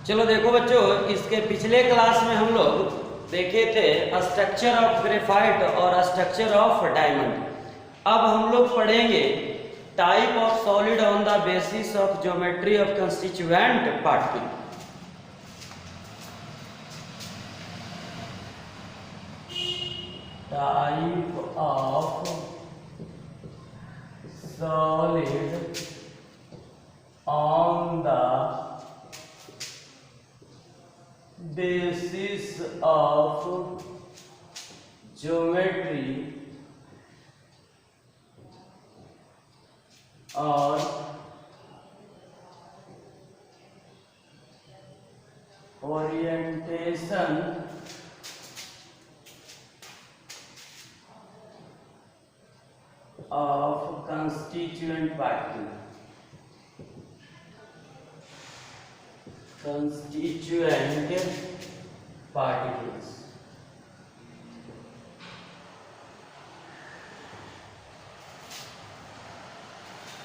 चलो देखो बच्चों, इसके पिछले क्लास में हम लोग देखे थे स्ट्रक्चर ऑफ ग्रेफाइट और स्ट्रक्चर ऑफ डायमंड। अब हम लोग पढ़ेंगे type of solid on the basis of geometry of constituent particle. Type of solid on the basis of geometry or orientation of constituent particle. Constituent particles.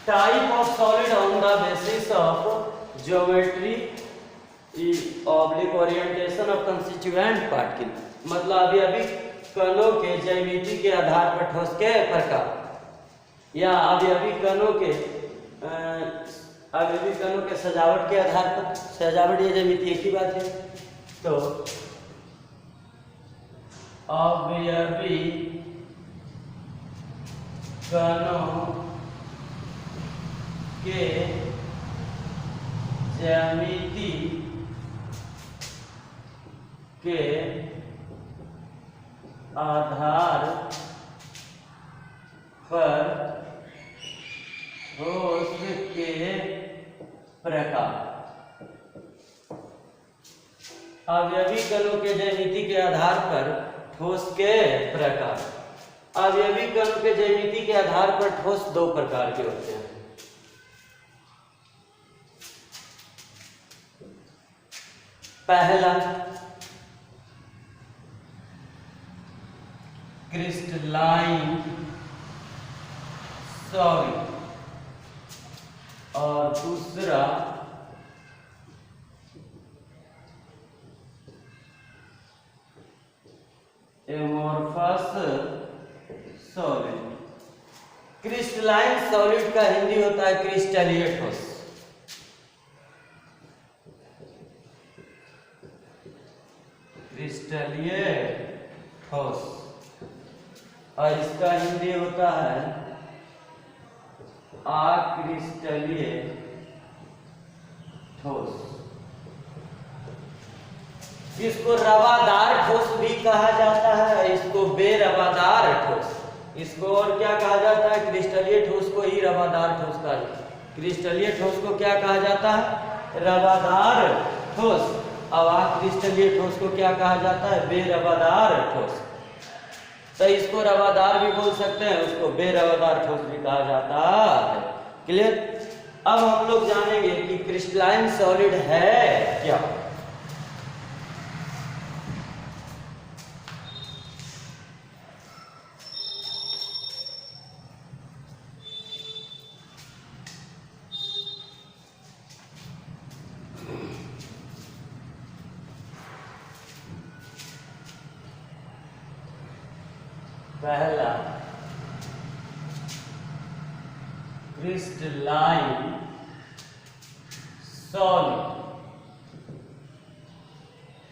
Type of solid on the basis of geometry oblique orientation of constituent particle. मतलब अभी कणों के ज्यामिति के आधार पर ठोस के प्रकार, या अभी कणों के सजावट के आधार पर, सजावट या ज्यामिति एक ही बात है। तो अवयवी कणों के ज्यामिति के आधार पर ठोस के प्रकार। अवयवी कणों के ज्यामिति के आधार पर ठोस के प्रकार। अवयवी कणों के ज्यामिति के आधार पर ठोस दो प्रकार के होते हैं। पहला क्रिस्टलाइन सॉलिड और दूसरा एमोर्फस सॉलिड। क्रिस्टलाइन सॉलिड का हिंदी होता है क्रिस्टलीय ठोस। क्रिस्टलीय ठोस और इसका हिंदी होता है अक्रिस्टलीय ठोस। इसको रवादार ठोस भी कहा जाता है, इसको बेरवादार ठोस। इसको और क्या कहा जाता है? क्रिस्टलीय ठोस को ही रवादार ठोस कहा जाता है। क्रिस्टलीय ठोस को क्या कहा जाता है? रवादार ठोस। अब अक्रिस्टलीय ठोस को क्या कहा जाता है? बेरवादार ठोस। तो इसको रवादार भी बोल सकते हैं, उसको बेरवादार ठोस भी कहा जाता है। क्लियर? अब हम लोग जानेंगे कि क्रिस्टलाइन सॉलिड है क्या। पहला क्रिस्टलाइन सॉलिड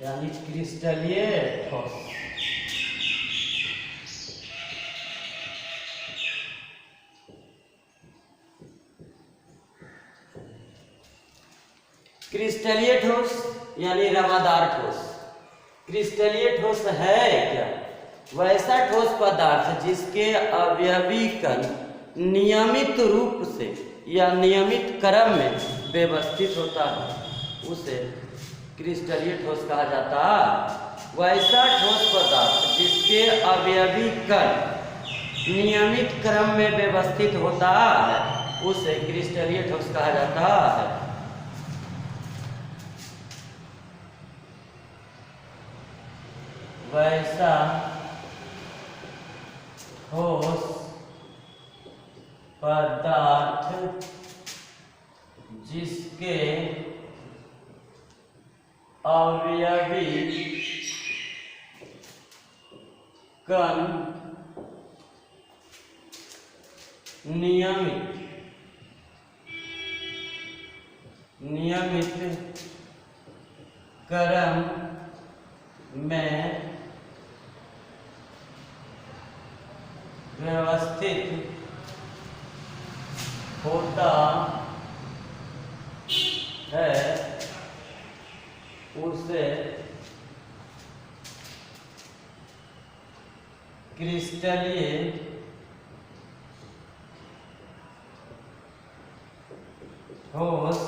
यानी क्रिस्टलीय ठोस। क्रिस्टलीय ठोस यानी रवादार ठोस। क्रिस्टलीय ठोस है क्या? वैसा ठोस पदार्थ जिसके अवयवी कण नियमित रूप से या नियमित क्रम में व्यवस्थित होता है, उसे क्रिस्टलीय ठोस कहा जाता है। वैसा ठोस पदार्थ जिसके अवयवी कण नियमित क्रम में व्यवस्थित होता है, उसे क्रिस्टलीय ठोस कहा जाता है। वैसा ठोस पदार्थ जिसके अवयवी कण नियमित क्रम में व्यवस्थित होता है उसे क्रिस्टलीय ठोस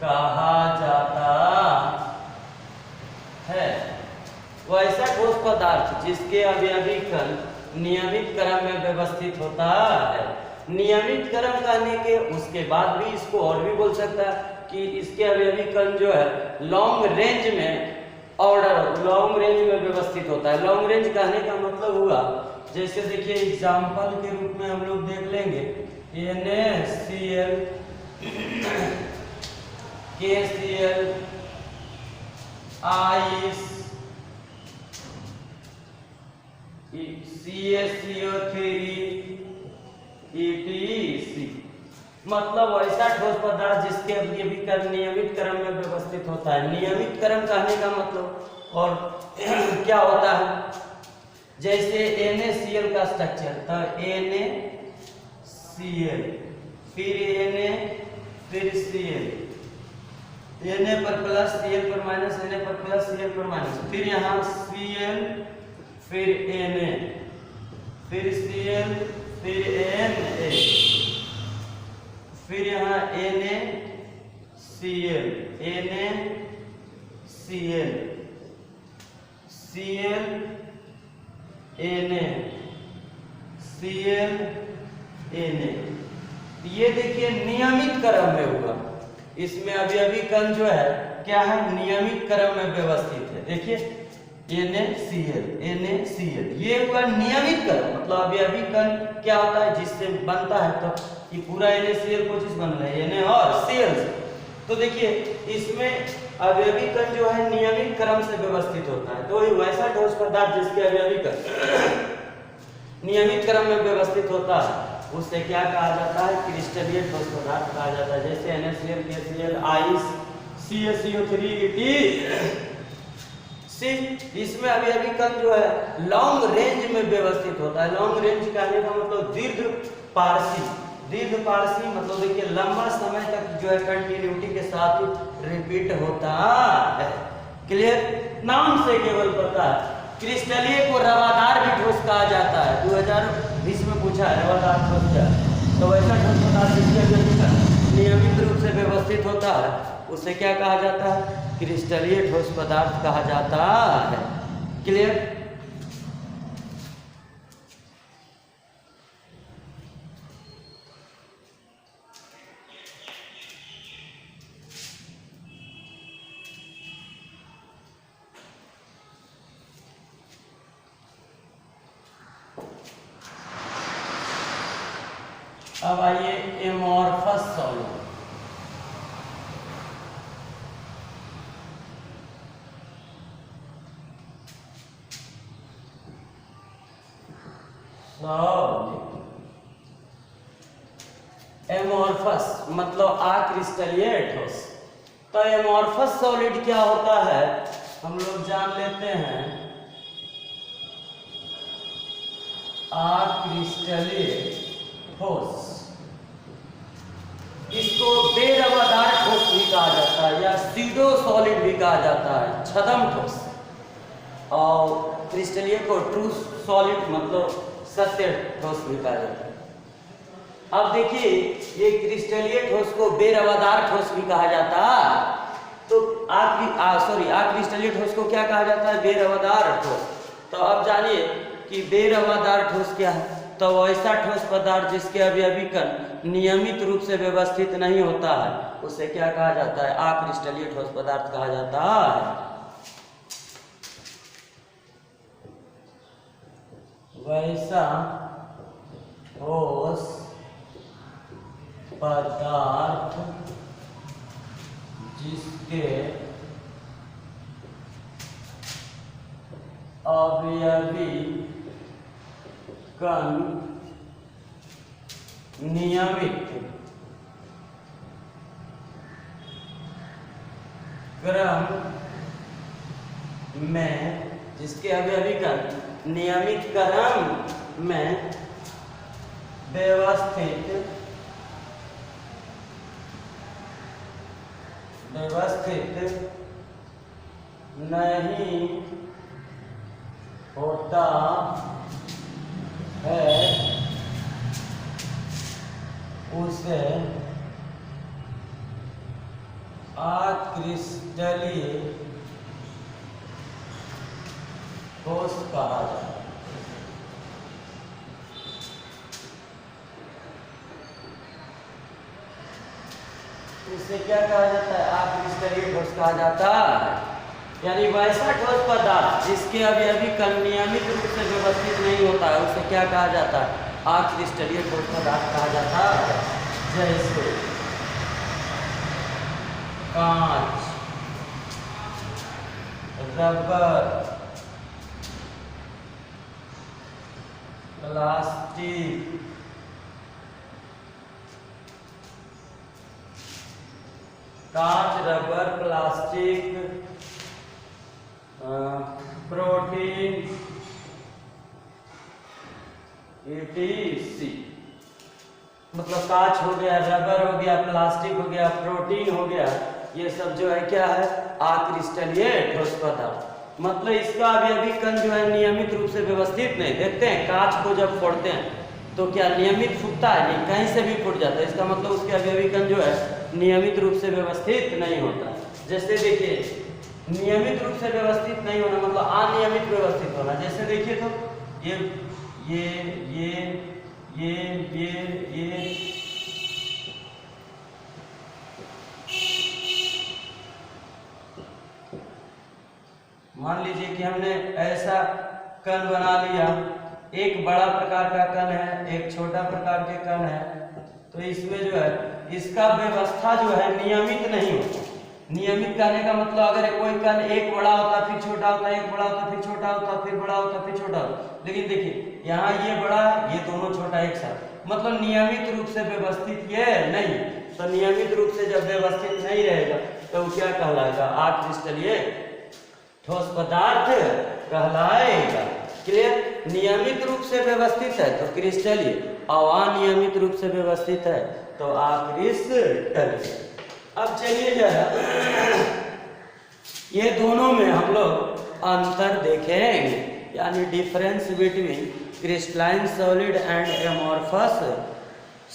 कहा जाता है। वैसा ठोस पदार्थ जिसके अवयवी कण नियमित क्रम में व्यवस्थित होता है। नियमित क्रम कहने के उसके बाद भी इसको और भी बोल सकता है कि इसके अवयवी कण जो है लॉन्ग रेंज में लॉन्ग रेंज में व्यवस्थित होता है। लॉन्ग रेंज कहने का मतलब हुआ, जैसे देखिए एग्जाम्पल के रूप में हम लोग देख लेंगे NaCl, KCl, ice, CaCO3, EtC। मतलब ऐसा ठोस पदार्थ जिसके अवयवी कण नियमित क्रम में व्यवस्थित होता है। नियमित क्रम कहने का मतलब और क्या होता है, जैसे NaCl का स्ट्रक्चर, तो NaCl, फिर Na, फिर Cl, Na पर प्लस Cl पर माइनस, Na पर प्लस Cl पर माइनस, फिर यहाँ Cl, फिर Na, फिर Cl, फिर Na, फिर यहाँ NaCl, NaCl, Cl, Na, Cl, Na। ये देखिए नियमित क्रम में हुआ। इसमें अवयवी कण जो है क्या है, नियमित क्रम में व्यवस्थित है। देखिए NaCl, NaCl, ये हुआ नियमित क्रम। मतलब अवयवी कण क्या होता है जिससे बनता है, तो ये पूरा NaCl को चीज बन रहा है Na और Cl से। तो देखिए इसमें अवयवी कण जो है नियमित क्रम से व्यवस्थित होता है। तो ये वैसा ठोस पदार्थ जिसके अवयवी कण नियमित क्रम में व्यवस्थित होता है उससे क्या कहा जाता है, क्रिस्टलीय ठोस पदार्थ कहा जाता है। जैसे NaCl, KCl, ice, CaCO3, EtC। इसमें अवयवी कण जो है लॉन्ग रेंज में व्यवस्थित होता है। लॉन्ग रेंज कहने का मतलब दीर्घ पारसी मतलब देखिए लंबा समय तक जो है कंटिन्यूटी के साथ रिपीट होता है। क्लियर, नाम से केवल पता है। क्रिस्टलीय को रवादार भी ठोस कहा जाता है। 2020 में पूछा है रवादार ठोस क्या है, तो वैसा ठोस पदार्थ जिसके अवयवी कण नियमित रूप से व्यवस्थित होता है उसे क्या कहा जाता है, क्रिस्टलीय ठोस पदार्थ कहा जाता है। क्लियर। अब आइए एमॉर्फस सॉलिड। एमॉर्फस मतलब अक्रिस्टलीय ठोस। तो एमॉर्फस सॉलिड क्या होता है हम लोग जान लेते हैं। अक्रिस्टलीय ठोस, इसको बेरवादार ठोस भी कहा जाता है या सीडो सॉलिड भी कहा जाता है, छद्म ठोस। और क्रिस्टलीय को ट्रू सॉलिड मतलब सत्य ठोस भी कहा जाता है। अब देखिए ये क्रिस्टलीय ठोस को बेरवादार ठोस भी कहा जाता है। तो अक्रिस्टलीय ठोस को क्या कहा जाता है, बेरवादार ठोस। तो अब जानिए कि बेरवादार ठोस क्या है। तो ऐसा ठोस पदार्थ जिसके अवयवी कण नियमित रूप से व्यवस्थित नहीं होता है उसे क्या कहा जाता है, अक्रिस्टलीय ठोस पदार्थ कहा जाता है। वैसा ठोस पदार्थ जिसके अवयवी कण नियमित क्रम में, जिसके अवयवी कण नियमित क्रम में व्यवस्थित नहीं होता है उसे अक्रिस्टलीय ठोस कहा जाता है। इसे क्या कहा जाता है? अक्रिस्टलीय ठोस कहा जाता है। यानी वैसा ठोस पदार्थ जिसके अवयवी कण नियमित रूप से व्यवस्थित नहीं होता है उसे क्या कहा जाता है? अक्रिस्टलीय ठोस पदार्थ कहा जाता है। जैसे कांच, रबर, प्लास्टिक, कांच, रबर, प्लास्टिक, प्रोटीन, etc। मतलब कांच हो गया, रबर हो गया, प्लास्टिक हो गया, प्रोटीन हो गया, ये सब जो है क्या है? अक्रिस्टलीय ठोस पदार्थ। मतलब इसका अवयवी कण जो है नियमित रूप से व्यवस्थित नहीं। देखते हैं कांच को जब फोड़ते हैं तो क्या नियमित फूटता है? नहीं, कहीं से भी फूट जाता है। इसका मतलब उसके अवयवी कण जो है नियमित रूप से व्यवस्थित नहीं होता। जैसे देखिए नियमित रूप से व्यवस्थित नहीं होना मतलब अनियमित व्यवस्थित होना। जैसे देखिए तो ये मान लीजिए कि हमने ऐसा कण बना लिया, एक बड़ा प्रकार का कण है, एक छोटा प्रकार के कण है, तो इसमें जो है इसका व्यवस्था जो है नियमित नहीं होता। नियमित कहने का मतलब अगर कोई कण एक बड़ा होता फिर छोटा होता, एक बड़ा होता फिर छोटा होता, फिर बड़ा होता फिर छोटा होता, लेकिन देखिए यहाँ ये बड़ा ये दोनों छोटा एक साथ, मतलब नियमित रूप से व्यवस्थित ये नहीं। तो नियमित रूप से जब व्यवस्थित नहीं रहेगा तो क्या कहलाएगा? अक्रिस्टलीय ठोस पदार्थ कहलाएगा। क्लियर? नियमित रूप से व्यवस्थित है तो क्रिस्टलीय, और अनियमित रूप से व्यवस्थित है तो अक्रिस्टलीय। अब चलिए जरा ये दोनों में हम लोग अंतर देखेंगे, यानी difference between crystalline solid and amorphous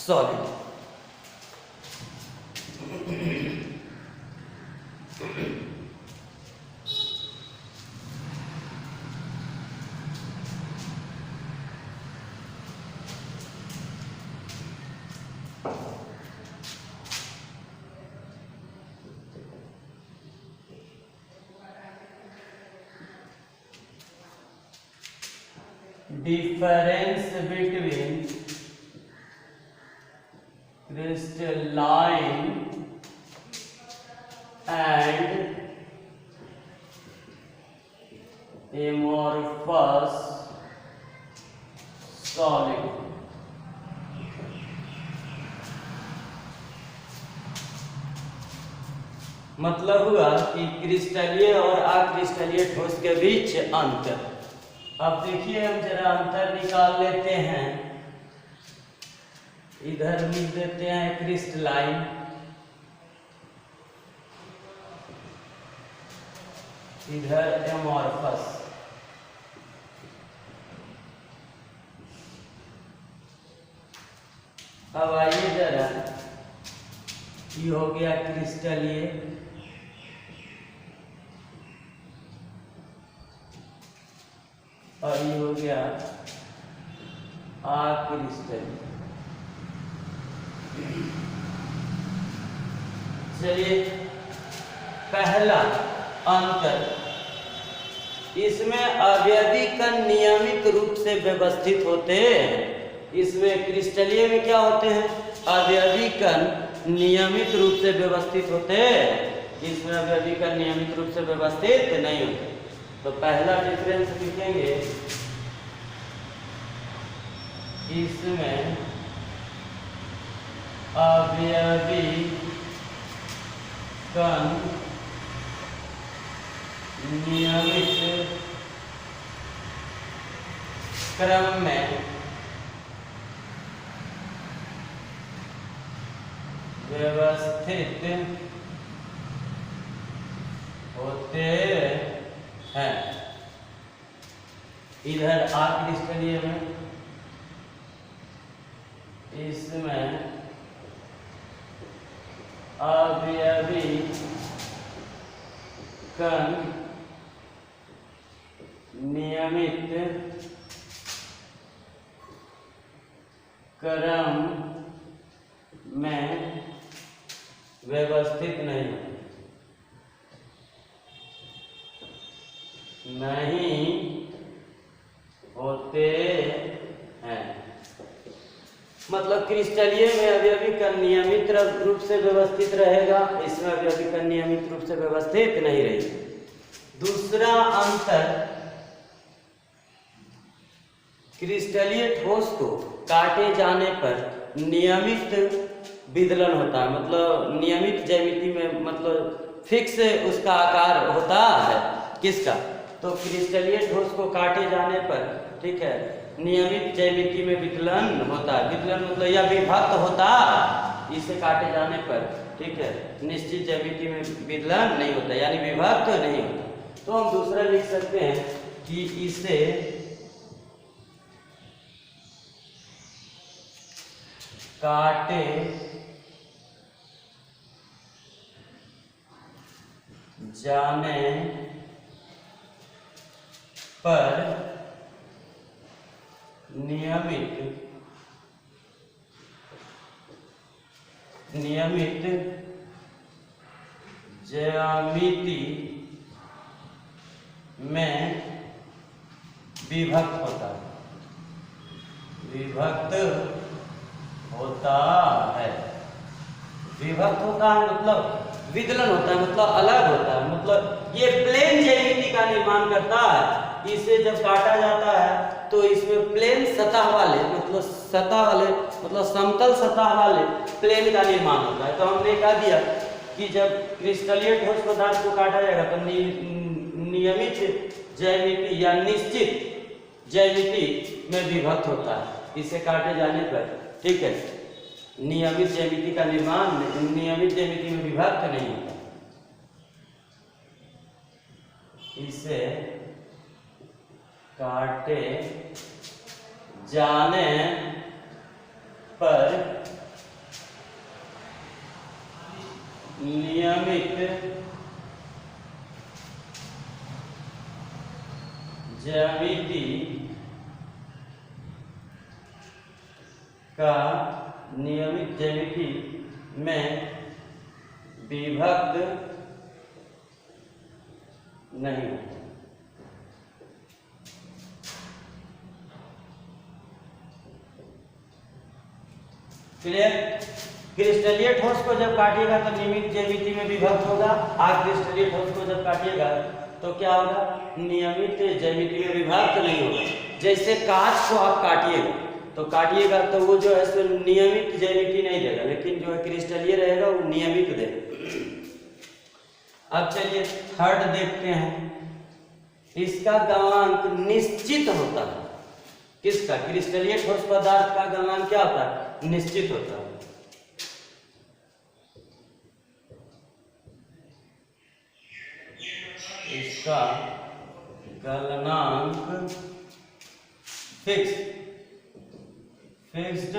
solid. Difference between crystalline and amorphous solid। मतलब हुआ कि क्रिस्टलीय और अक्रिस्टलीय ठोस के बीच अंतर। अब देखिए हम जरा अंतर निकाल लेते हैं। इधर लिख देते हैं क्रिस्टलाइन, इधर एमॉर्फस। अब आइए जरा, ये हो गया क्रिस्टलीय, और ये हो गया अक्रिस्टलीय। चलिए पहला अंतर, इसमें अवयवी कण नियमित रूप से व्यवस्थित होते हैं। इसमें क्रिस्टलीय में क्या होते हैं? अवयवी कण नियमित रूप से व्यवस्थित होते हैं, इसमें अवयवी का नियमित रूप से व्यवस्थित नहीं होता। तो पहला डिफरेंस लिखेंगे, इसमें अवयवी कण नियमित क्रम में व्यवस्थित होते हैं। इधर आक्रिस्टलीय में इसमें अवयवी कण नियमित क्रम में व्यवस्थित नहीं होते हैं। मतलब क्रिस्टलीय में अवयवी कण नियमित रूप से व्यवस्थित रहेगा, इसमें अवयवी कण नियमित रूप से व्यवस्थित नहीं रहेगी। दूसरा अंतर, क्रिस्टलीय ठोस को काटे जाने पर नियमित विदलन होता है, मतलब नियमित ज्यामिति में, मतलब फिक्स उसका आकार होता है। किसका? तो क्रिस्टलीय ठोस को काटे जाने पर, ठीक है, नियमित ज्यामिति में विदलन होता है। विदलन मतलब यह विभक्त होता, इसे काटे जाने पर, ठीक है, निश्चित ज्यामिति में विदलन नहीं होता, यानी विभक्त नहीं होता। तो हम दूसरा लिख सकते हैं कि इसे काटे जाने पर नियमित ज्यामिति में विभक्त होता है। विभक्त होता है मतलब विदलन होता है, मतलब अलग होता है, मतलब ये प्लेन ज्यामिति का निर्माण करता है। इसे जब काटा जाता है तो इसमें प्लेन सतह वाले, मतलब समतल सतह वाले प्लेन का निर्माण होता है। तो हमने कह दिया कि जब क्रिस्टलीय ठोस पदार्थ को काटा जाएगा तो नियमित ज्यामिति या निश्चित ज्यामिति में विभक्त होता है। इसे काटे जाने पर, ठीक है, नियमित ज्यामिति का निर्माण नियमित ज्यामिति में विभक्त नहीं होता। इसे काटे जाने पर नियमित ज्यामिति का नियमित ज्यामिति में विभक्त नहीं होता। क्लियर? क्रिस्टलीय ठोस को जब काटिएगा तो नियमित ज्यामिति में विभक्त होगा। अक्रिस्टलीय ठोस को जब काटिएगा तो क्या होगा? नियमित ज्यामिति में विभक्त नहीं होगा। जैसे कांच को आप काटिएगा तो वो जो है सो नियमित ज्यामिति नहीं देगा, लेकिन जो है क्रिस्टलीय रहेगा वो नियमित देगा। अब चलिए थर्ड देखते हैं, इसका गलनांक निश्चित होता है। किसका? क्रिस्टलीय ठोस पदार्थ का गलनांक क्या होता है? निश्चित होता है। इसका गलनांक फिक्स्ड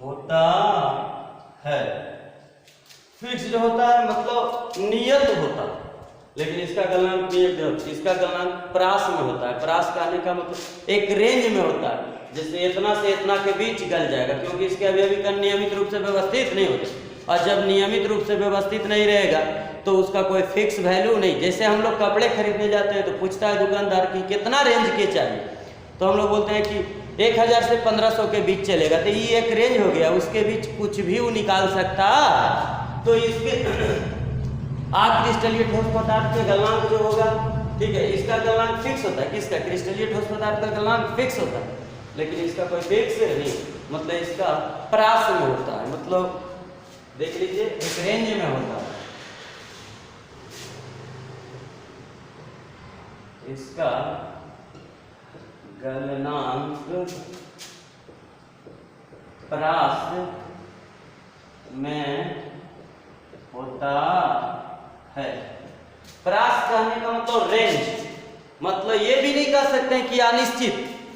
होता है। फिक्स्ड होता है मतलब नियत होता है, लेकिन इसका गलनांक नियत, इसका गलनांक प्रास में होता है। प्रास कहने का मतलब एक रेंज में होता है, जैसे इतना से इतना के बीच गल जाएगा, क्योंकि इसके अवयवी कण नियमित रूप से व्यवस्थित नहीं होते। और जब नियमित रूप से व्यवस्थित नहीं रहेगा तो उसका कोई फिक्स वैल्यू नहीं। जैसे हम लोग कपड़े खरीदने जाते हैं तो पूछता है दुकानदार की कितना रेंज के चाहिए, तो हम लोग बोलते हैं कि 1000 से 1500 के बीच चलेगा, तो ये एक रेंज हो गया, उसके बीच कुछ भी वो निकाल सकता। तो अक्रिस्टलीय ठोस पदार्थ का गलनांक जो होगा, ठीक है, इसका गलनांक फिक्स होता है। किसका? क्रिस्टलीय ठोस पदार्थ का गलनांक फिक्स होता है, लेकिन इसका कोई फिक्स नहीं, मतलब इसका परास में होता है, मतलब देख लीजिए एक रेंज में होता है। इसका गलनांक परास में होता है। परास कहने का मतलब रेंज, मतलब ये भी नहीं कह सकते हैं कि अनिश्चित,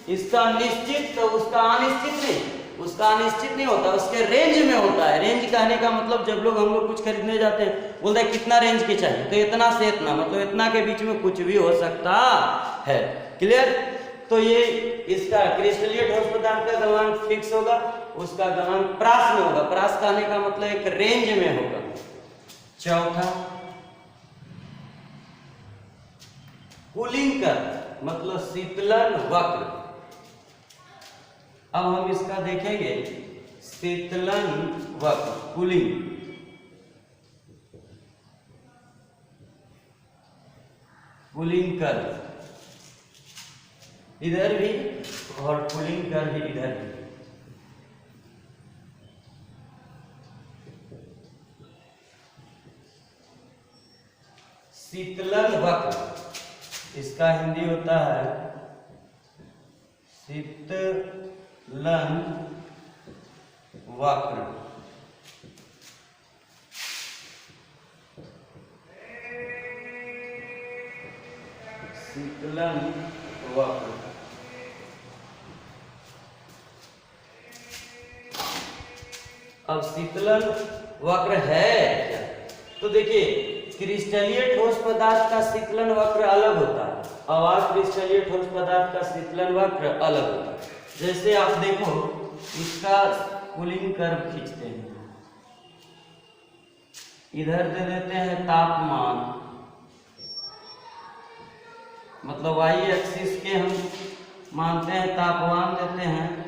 इसका निश्चित तो उसका अनिश्चित नहीं, उसका अनिश्चित नहीं होता, उसके रेंज में होता है। रेंज कहने का मतलब जब हम लोग कुछ खरीदने जाते हैं, बोलते हैं कितना रेंज के चाहिए, तो इतना से इतना, मतलब इतना के बीच में कुछ भी हो सकता है। क्लियर? तो ये इसका क्रिस्टलीय ठोस पदार्थ का गलनांक फिक्स होगा, उसका गलनांक परास में होगा। परास कहने का मतलब एक रेंज में होगा। चौथा, कूलिंग कर मतलब शीतलन वक्र। अब हम इसका देखेंगे शीतलन वक्र, कूलिंग। कूलिंग कर इधर भी और कूलिंग कर भी इधर भी। शीतलन वक्र, इसका हिंदी होता है शीतलन वक्र। शीतलन वक्र। अब शीतलन वक्र है क्या? तो देखिए क्रिस्टलीय ठोस पदार्थ का शीतलन वक्र अलग होता है और अक्रिस्टलीय ठोस पदार्थ का शीतलन वक्र अलग होता है। जैसे आप देखो इसका कूलिंग कर्व खींचते हैं, इधर दे देते हैं तापमान, मतलब वाई एक्सिस के हम मानते हैं तापमान देते हैं,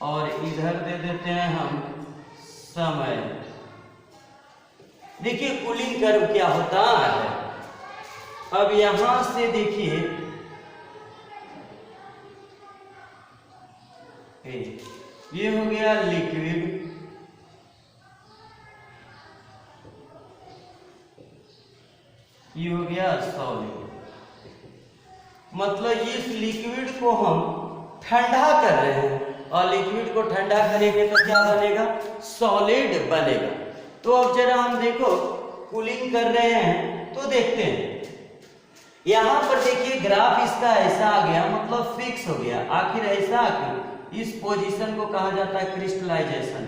और इधर दे देते हैं हम समय। देखिए कूलिंग कर्व क्या होता है। अब यहां से देखिए ये हो गया लिक्विड, ये हो गया सॉलिड। मतलब इस लिक्विड को हम ठंडा कर रहे हैं, और लिक्विड को ठंडा करेंगे तो क्या बनेगा? सॉलिड बनेगा। तो अब जरा हम देखो कूलिंग कर रहे हैं तो देखते हैं, यहां पर देखिए ग्राफ इसका ऐसा आ गया, मतलब फिक्स हो गया। आखिर ऐसा क्यों? इस पोजीशन को कहा जाता है क्रिस्टलाइजेशन।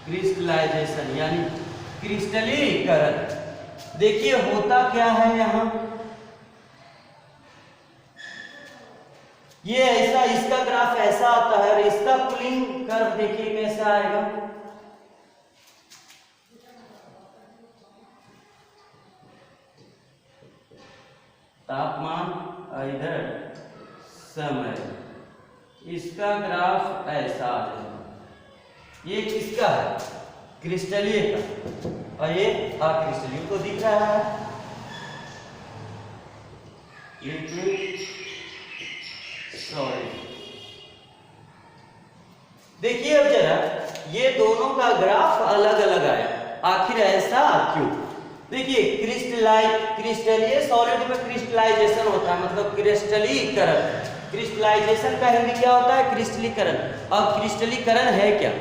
क्रिस्टलाइजेशन यानी क्रिस्टलीकरण। देखिए होता क्या है यहां, ये ऐसा, इसका ग्राफ ऐसा आता है और इसका कूलिंग कर्व देखिए कैसा आएगा। तापमान और इधर समय, इसका ग्राफ ऐसा आ जाएगा। ये किसका है? क्रिस्टलीय का, और ये अक्रिस्टलीय को दिख रहा है लिक्विड सॉलिड। देखिए अब जरा ये दोनों का ग्राफ अलग अलग आया, आखिर ऐसा क्यों? देखिए क्रिस्टलीय सॉलिड में क्रिस्टलाइजेशन होता है, मतलब क्रिस्टलीकरण। क्रिस्टलाइजेशन का हिंदी क्या होता है? क्रिस्टलीकरण। अब क्रिस्टलीकरण है क्या?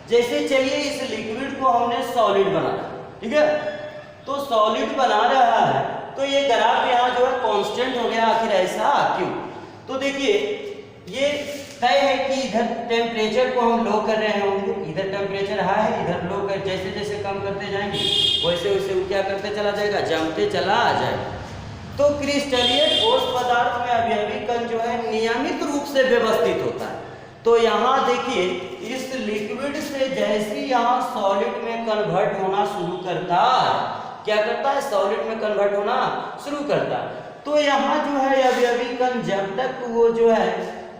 जैसे चलिए इस लिक्विड को हमने सॉलिड बनाना, ठीक है, तो सॉलिड बना रहा है तो ये ग्राफ यहाँ जो है कांस्टेंट हो गया। आखिर ऐसा क्यों? तो देखिए ये तय है कि इधर टेम्परेचर को हम लो कर रहे होंगे, इधर टेम्परेचर हाई है, इधर लो कर, जैसे जैसे कम करते जाएंगे वैसे वैसे वो क्या करते चला जाएगा? जमते चला जाएगा। तो क्रिस्टलीय ठोस पदार्थ में अवयवी कण जो है नियमित रूप से व्यवस्थित होता है। तो यहाँ देखिए इस लिक्विड से जैसे यहाँ सॉलिड में कन्वर्ट होना शुरू करता है, क्या करता है? सॉलिड में कन्वर्ट होना शुरू करता है। तो यहाँ जो है अवयवी कण जब तक वो जो है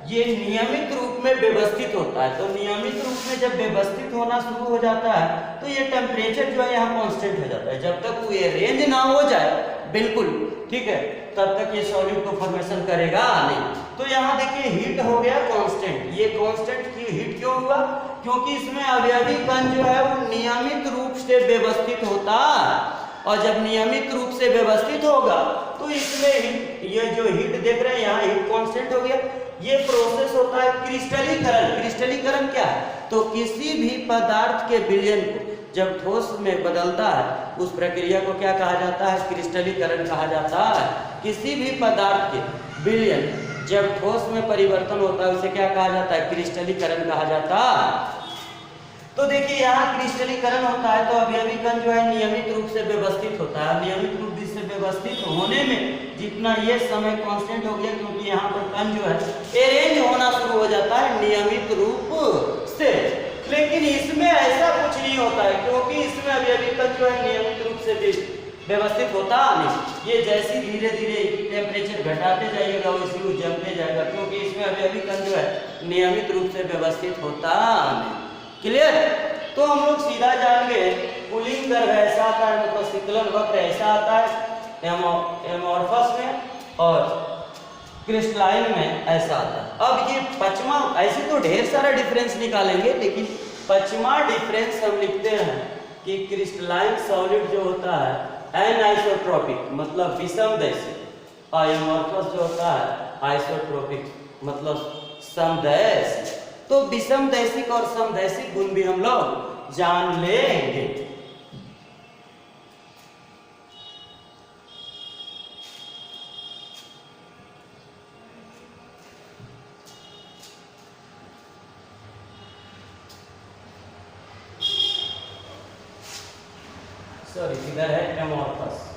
ये नियमित रूप में व्यवस्थित होता है। तो नियमित रूप में जब व्यवस्थित होना शुरू हो जाता है तो ये टेम्परेचर जो है यहाँ कांस्टेंट हो जाता है। जब तक वो ये रेंज ना हो जाए बिल्कुल, ठीक है, तब तक ये सॉलिड को फॉर्मेशन करेगा नहीं। तो यहाँ देखिए हीट हो गया कांस्टेंट। ये कांस्टेंट की हीट क्यों हुआ? क्योंकि इसमें अवयवी कण जो है वो नियमित रूप से व्यवस्थित होता है, और जब नियमित रूप से व्यवस्थित होगा तो इसमें ये जो हीट देख रहे हैं यहाँ हीट कांस्टेंट हो गया। ये प्रोसेस होता है क्रिस्टलीकरण। क्रिस्टलीकरण क्या है? तो किसी भी पदार्थ के विलयन को जब ठोस में बदलता है उस प्रक्रिया को क्या कहा जाता है? क्रिस्टलीकरण कहा जाता है। किसी भी पदार्थ के विलयन जब ठोस में परिवर्तन होता है उसे क्या कहा जाता है? क्रिस्टलीकरण कहा जाता है। तो देखिए यहाँ क्रिस्टलीकरण होता है तो अवयवी कण जो है नियमित रूप से व्यवस्थित होता है। नियमित रूप से व्यवस्थित होने में जितना ये समय कांस्टेंट हो गया, क्योंकि यहाँ पर कण जो है अरेंज होना शुरू हो जाता है नियमित रूप से। लेकिन इसमें ऐसा कुछ नहीं होता है, क्योंकि इसमें अवयवी कण जो है नियमित रूप से व्यवस्थित होता नहीं। ये जैसे धीरे धीरे टेम्परेचर घटाते जाइएगा वैसे वो जमते जाएगा, क्योंकि इसमें अवयवी कण जो है नियमित रूप से व्यवस्थित होता नहीं। क्लियर? तो हम लोग सीधा जान गए कूलिंग कर्व ऐसा आता है, मतलब शीतलन वक्र ऐसा आता है एमॉर्फस में, और क्रिस्टलाइन में ऐसा आता है। अब ये पचमा, ऐसे तो ढेर सारा डिफरेंस निकालेंगे, लेकिन पचमा डिफरेंस हम लिखते हैं कि क्रिस्टलाइन सॉलिड जो होता है एनआइसोट्रोपिक मतलब विषमदैशिक, और एमॉर्फस जो होता है आइसोट्रोपिक मतलब समदैशिक। तो विषमदैशिक और समदैशिक गुण भी हम लोग जान लेंगे। सॉरी, इधर है एमॉर्फस।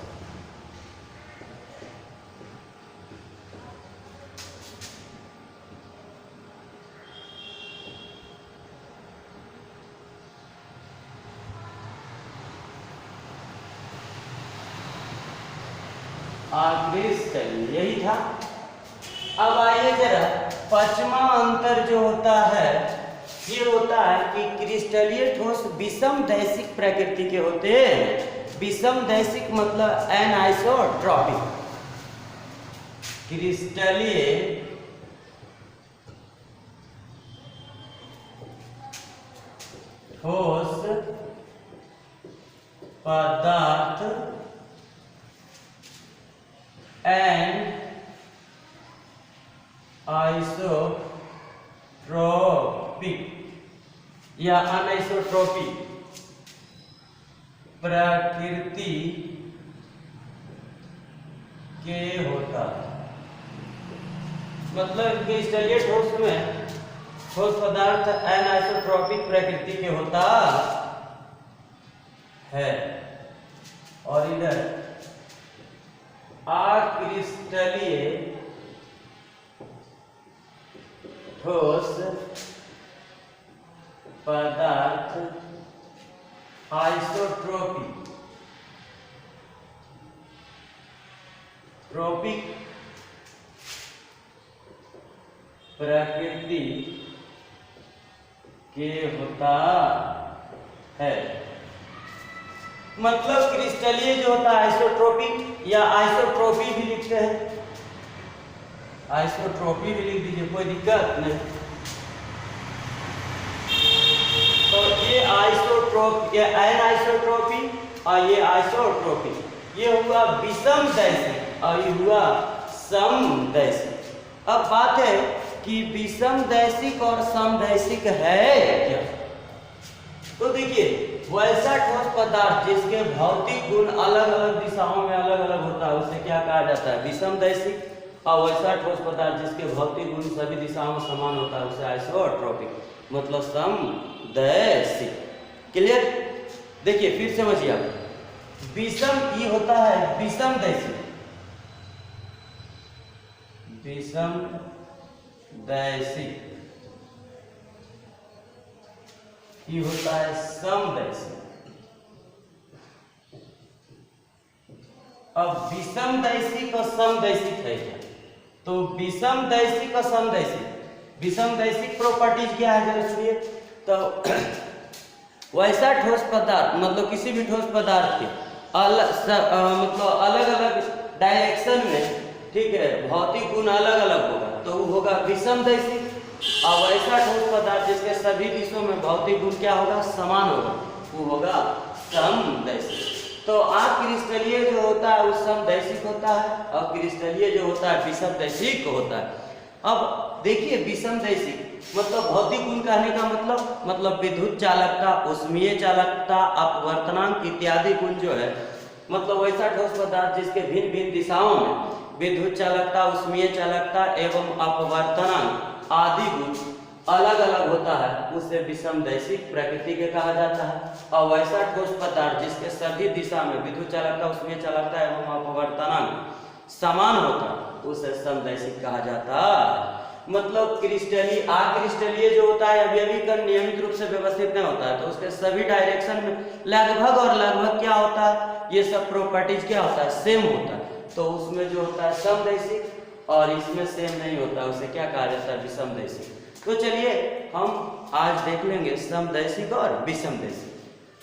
यही था। अब आइए जरा पचमा अंतर जो होता है ये होता है कि क्रिस्टलीय ठोस विषमदैशिक प्रकृति के होते हैं। विषमदैशिक मतलब एनआइसोट्रॉपिक। क्रिस्टलीय ठोस पदार्थ एंड आइसोट्रोपिक या अनआइसोट्रोपिक प्रकृति के होता है। मतलब क्रिस्टलीय ठोस में ठोस पदार्थ अनआइसोट्रोपिक प्रकृति के होता है, और इधर अक्रिस्टलीय ठोस पदार्थ आइसोट्रोपिक प्रकृति के होता है। मतलब क्रिस्टलीय जो होता है आइसोट्रोपिक या आइसोट्रोपी भी लिखते हैं, आइसोट्रोपी भी लिख दीजिए, कोई दिक्कत नहीं। तो ये आइसोट्रोप, ये एनाइसोट्रोपी और ये आइसोट्रोपी, ये हुआ विषमदैशिक और ये हुआ समदैशिक। अब बात है कि विषमदैशिक और समदैशिक है क्या? तो देखिए वैसा ठोस पदार्थ जिसके भौतिक गुण अलग अलग दिशाओं में अलग अलग होता है उसे क्या कहा जाता है? विषमदैशिक। और वैसा ठोस पदार्थ जिसके भौतिक गुण सभी दिशाओं में समान होता है उसे आइसोट्रोपिक मतलब समदैशिक। क्लियर? देखिए फिर समझिए आप, विषम ये होता है विषमदैशिक, विषमदैशिक ये होता है समदैशिक। अब विषमदैशिक और समदैशिक है क्या? तो विषमदैशिक और समदैशिक विषमदैशिक प्रॉपर्टीज क्या है जरा सुनिए। तो वैसा ठोस पदार्थ मतलब किसी भी ठोस पदार्थ के मतलब अलग अलग डायरेक्शन में, ठीक है, भौतिक गुण अलग अलग होगा तो वो होगा विषमदैशिक। और वैसा ठोस पदार्थ जिसके सभी दिशों में भौतिक गुण क्या होगा, समान होगा, वो होगा समदैशिक। तो क्रिस्टलीय जो होता है वो समदैशिक होता है और क्रिस्टलीय जो होता है विषमदैशिक होता है। अब देखिए विषमदैशिक मतलब भौतिक गुण कहने का मतलब विद्युत चालकता, ऊष्मीय चालकता, अपवर्तनांक इत्यादि गुण जो है, मतलब वैसा ठोस पदार्थ जिसके भिन्न भिन्न दिशाओं में विद्युत चालकता, ऊष्मीय चालकता एवं अपवर्तनांक आदि गुण अलग अलग होता है, उसे विषमदैशिक प्रकृति के कहा जाता है। और वैसा ठोस पदार्थ जिसके सभी दिशा में विद्युत चालकता, ऊष्मीय चालकता एवं अपवर्तनांक समान होता है, उसे समदैशिक कहा जाता है। मतलब क्रिस्टलीय जो होता है अवयवीकरण नियमित रूप से व्यवस्थित नहीं होता है, तो उसके सभी डायरेक्शन में लगभग क्या होता है, ये सब प्रॉपर्टीज क्या होता है, सेम होता है। तो उसमें जो होता है समदैशिक और इसमें सेम नहीं होता, उसे क्या कहा जाता है, विषमदैशिक। तो चलिए हम आज देख लेंगे समदैशिक और विषमदैशिक।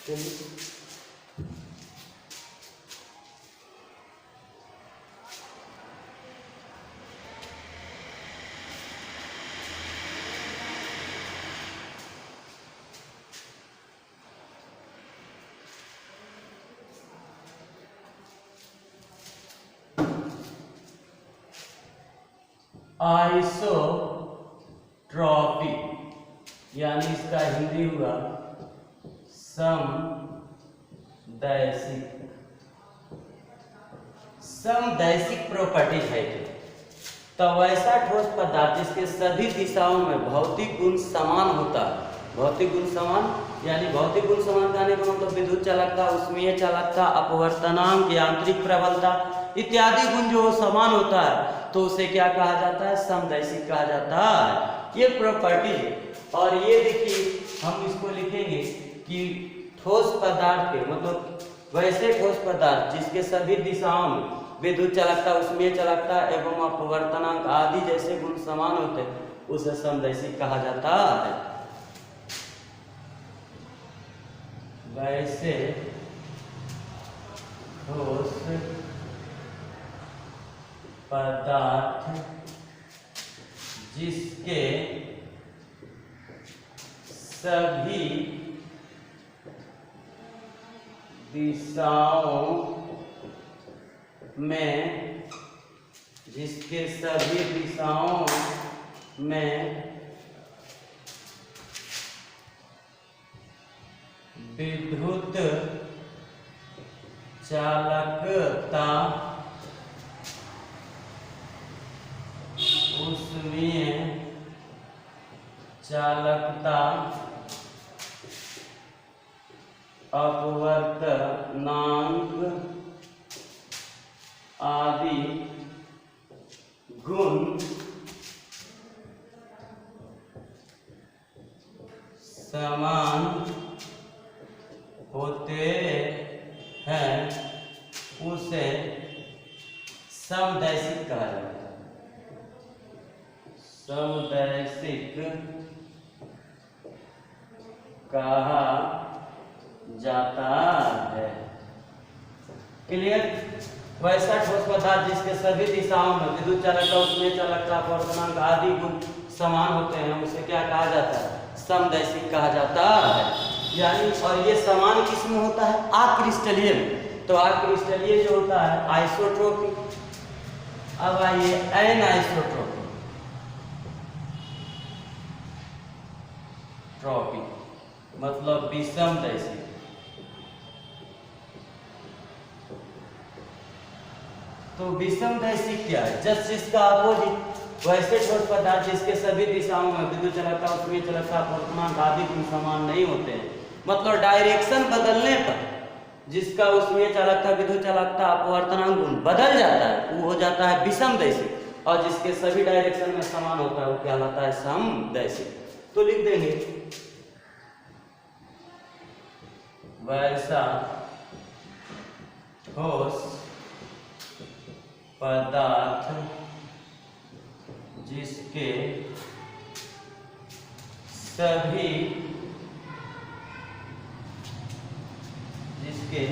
चलिए आइसोट्रॉपिक यानी इसका हिंदी हुआ समदैशिक। समदैशिक प्रॉपर्टी है तो वैसा ठोस पदार्थ जिसके सभी दिशाओं में भौतिक गुण समान होता है। भौतिक गुण समान यानी भौतिक गुण समान कहने का मतलब विद्युत चालकता, ऊष्मीय चालकता, अपवर्तनांक, यांत्रिक प्रबलता इत्यादि गुण जो समान होता है तो उसे क्या कहा जाता है, समदैशिक कहा जाता है। ये प्रॉपर्टी है। और ये देखिए हम इसको लिखेंगे कि ठोस पदार्थ के मतलब वैसे ठोस पदार्थ जिसके सभी दिशाओं में विद्युत चालकता, ऊष्मीय चालकता एवं अपवर्तनांक आदि जैसे गुण समान होते हैं उसे समदैशिक कहा जाता है। वैसे ठोस पदार्थ जिसके सभी दिशाओं में विद्युत चालकता, ऊष्मीय चालकता, अपवर्तनांक आदि गुण समान होते हैं उसे समदैशिक कहा जाता है। समदैशिक कहा जाता है। क्लियर। वैसा ठोस पदार्थ जिसके सभी दिशाओं में विद्युत चालकता, ऊष्मीय चालकता, अपवर्तनांक आदि गुण समान होते हैं उसे क्या कहा जाता है, समदैशिक कहा जाता है। यानी और ये समान किसमें होता है, आक्रिस्टलीय में। तो आक्रिस्टलीय जो होता है आइसोट्रोपिक। अब आइए एनाइसोट्रोपिक। मतलब विषमदैशिक। तो विषमदैशिक क्या है, जस्ट इसका अपोजिट। वैसे ठोस पदार्थ जिसके सभी दिशाओं में विद्युत चालकता, ऊष्मीय चालकता, अपवर्तनांक आदि गुण समान नहीं होते हैं, मतलब डायरेक्शन बदलने पर जिसका ऊष्मीय चालकता, विद्युत चालकता, अपवर्तनांक गुण बदल जाता है वो हो जाता है विषमदैशिक। और जिसके सभी डायरेक्शन में समान होता है वो क्या होता है, समदैशिक। तो लिख देंगे वैसा ठोस पदार्थ जिसके सभी जिसके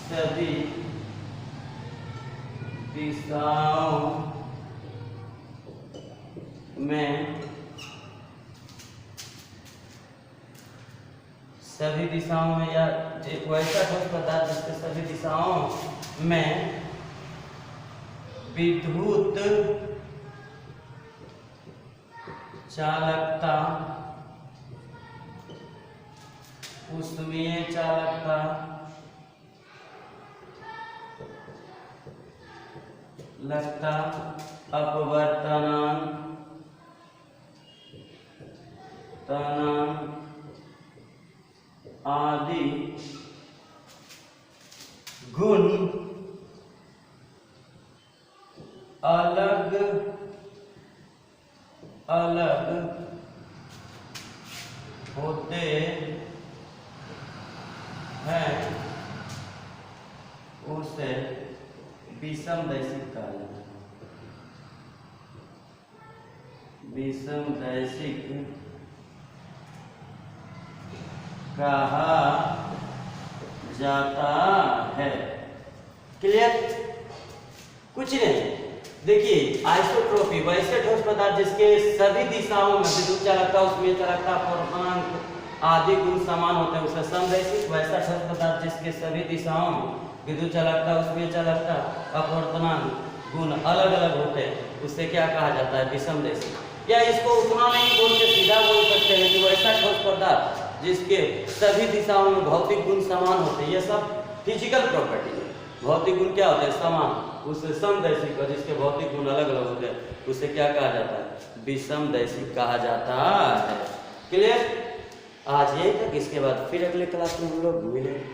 सभी दिशाओं में या एक वैसा ठोस पदार्थ जिसके सभी दिशाओं में विद्युत चालकता, ऊष्मीय चालकता, लगता, अपवर्तनांक, आदि गुण अलग अलग होते हैं उसे विषमदैशिक कहा जाता है। विषमदैशिक कहा जाता है। क्लियर? कुछ नहीं, देखिए आइसोट्रोपी वैसे ठोस पदार्थ जिसके सभी दिशाओं में विद्युत चालकता, ऊष्मीय चालकता, अपवर्तनांक आदि गुण समान होते हैं उसे समदैशिक। वैसा ठोस पदार्थ जिसके सभी दिशाओं में विद्युत चालकता, ऊष्मीय चालकता, अपवर्तनांक गुण अलग अलग होते हैं उसे क्या कहा जाता है? विषमदैशिक। या इसको उतना नहीं बोल के सीधा बोल सकते हैं कि वैसा ठोस पदार्थ जिसके सभी दिशाओं में भौतिक गुण समान होते हैं। ये सब फिजिकल प्रॉपर्टी है। भौतिक गुण क्या होते हैं? समान। उसे समदैशिक, और जिसके भौतिक गुण अलग अलग होते हैं उसे क्या कहा जाता है? विषमदैशिक कहा जाता है। क्लियर? आज यही तक, इसके बाद फिर अगले क्लास में हम लोग मिलेंगे।